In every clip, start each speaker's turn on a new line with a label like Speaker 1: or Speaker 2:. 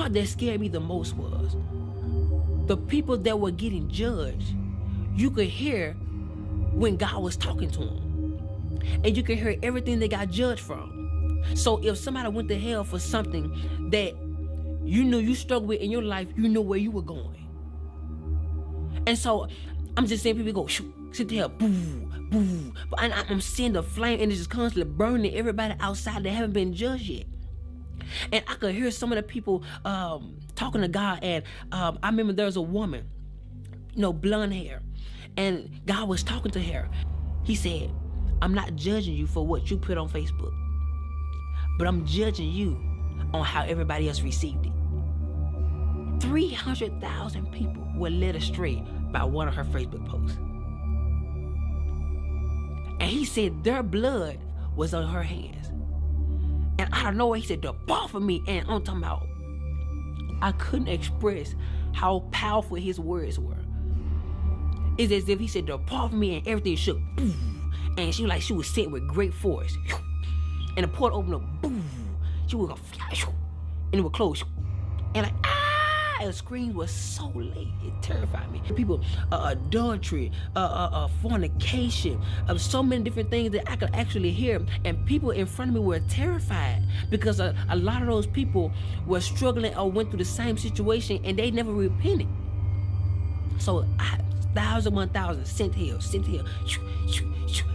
Speaker 1: part that scared me the most was the people that were getting judged. You could hear when God was talking to them, and you could hear everything they got judged from. So if somebody went to hell for something that you knew you struggled with in your life, you know where you were going. And so I'm just seeing people go, shoot, sit there, boo, boo. And I'm seeing the flame, and it's just constantly burning everybody outside that haven't been judged yet. And I could hear some of the people talking to God. And I remember there was a woman, blonde hair, and God was talking to her. He said, I'm not judging you for what you put on Facebook, but I'm judging you on how everybody else received it. 300,000 people were led astray by one of her Facebook posts. And he said their blood was on her hands. And out of nowhere, he said, depart from me. And I'm talking about, I couldn't express how powerful his words were. It's as if he said, depart from me, and everything shook. And she was sent with great force. And the portal opened up. She was gonna fly. And it would close. And the screams was so late, it terrified me. People, adultery, fornication, so many different things that I could actually hear. And people in front of me were terrified because a lot of those people were struggling or went through the same situation, and they never repented. So 1,000 sent here.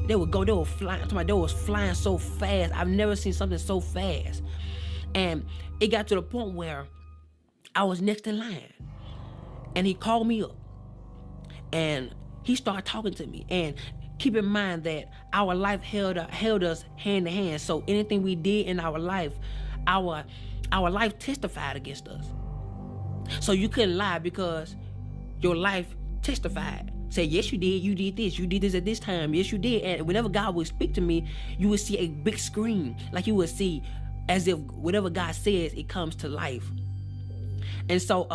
Speaker 1: They would go, they were flying. They was flying so fast. I've never seen something so fast. And it got to the point where I was next in line, and he called me up, and he started talking to me. And keep in mind that our life held us hand to hand. So anything we did in our life, our life testified against us. So you couldn't lie because your life testified. Say, yes, you did. You did this at this time. Yes, you did. And whenever God would speak to me, you would see a big screen, like you would see as if whatever God says, it comes to life. And so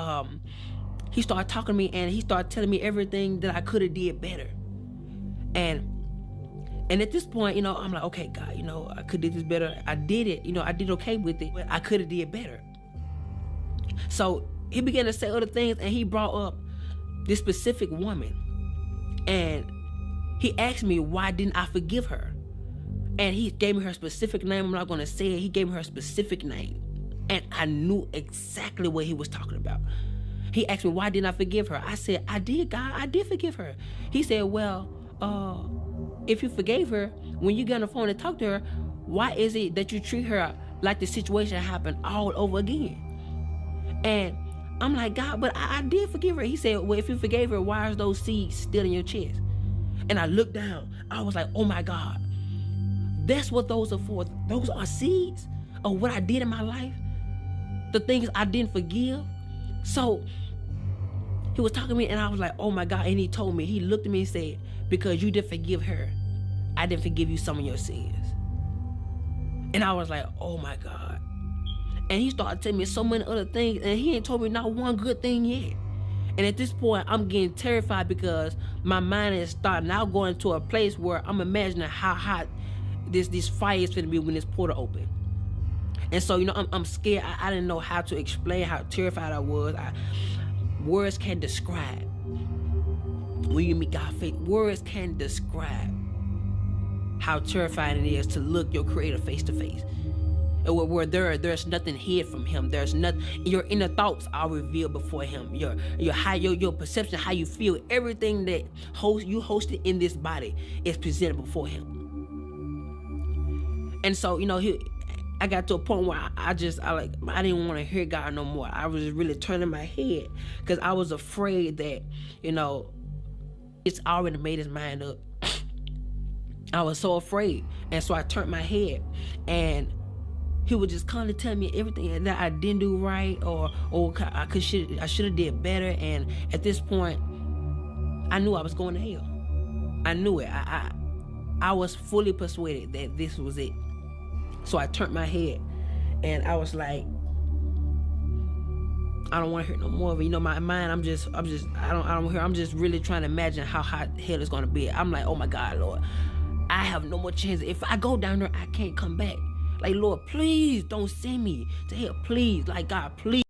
Speaker 1: he started talking to me, and he started telling me everything that I could have did better. And at this point, I'm like, okay, God, I could have did this better. I did it. I did okay with it, but I could have did better. So he began to say other things, and he brought up this specific woman. And he asked me, why didn't I forgive her? And he gave me her specific name. I'm not going to say it. He gave me her specific name. And I knew exactly what he was talking about. He asked me, why didn't I forgive her? I said, I did, God. I did forgive her. He said, well, if you forgave her, when you get on the phone and talk to her, why is it that you treat her like the situation happened all over again? And I'm like, God, but I did forgive her. He said, well, if you forgave her, why are those seeds still in your chest? And I looked down. I was like, oh my God. That's what those are for. Those are seeds of what I did in my life. The things I didn't forgive. So he was talking to me, and I was like, oh my God. And he told me, he looked at me and said, because you didn't forgive her, I didn't forgive you some of your sins. And I was like, oh my God. And he started telling me so many other things, and he ain't told me not one good thing yet. And at this point, I'm getting terrified because my mind is starting now going to a place where I'm imagining how hot this fire is going to be when this portal open. And so, I'm scared. I didn't know how to explain how terrified I was. Words can't describe. When you meet God face, words can't describe how terrifying it is to look your Creator face to face. Where there's nothing hid from Him. There's nothing. Your inner thoughts are revealed before Him. Your perception, how you feel, everything that you hosted in this body is presented before Him. And so, I got to a point where I didn't want to hear God no more. I was really turning my head because I was afraid that, it's already made his mind up. I was so afraid. And so I turned my head, and he would just constantly tell me everything that I didn't do right, or I should have did better. And at this point, I knew I was going to hell. I knew it. I was fully persuaded that this was it. So I turned my head, and I was like, I don't want to hear no more of it. My mind, I'm just really trying to imagine how hot hell is going to be. I'm like, oh my God, Lord, I have no more chance. If I go down there, I can't come back. Like, Lord, please don't send me to hell. Please, like, God, please.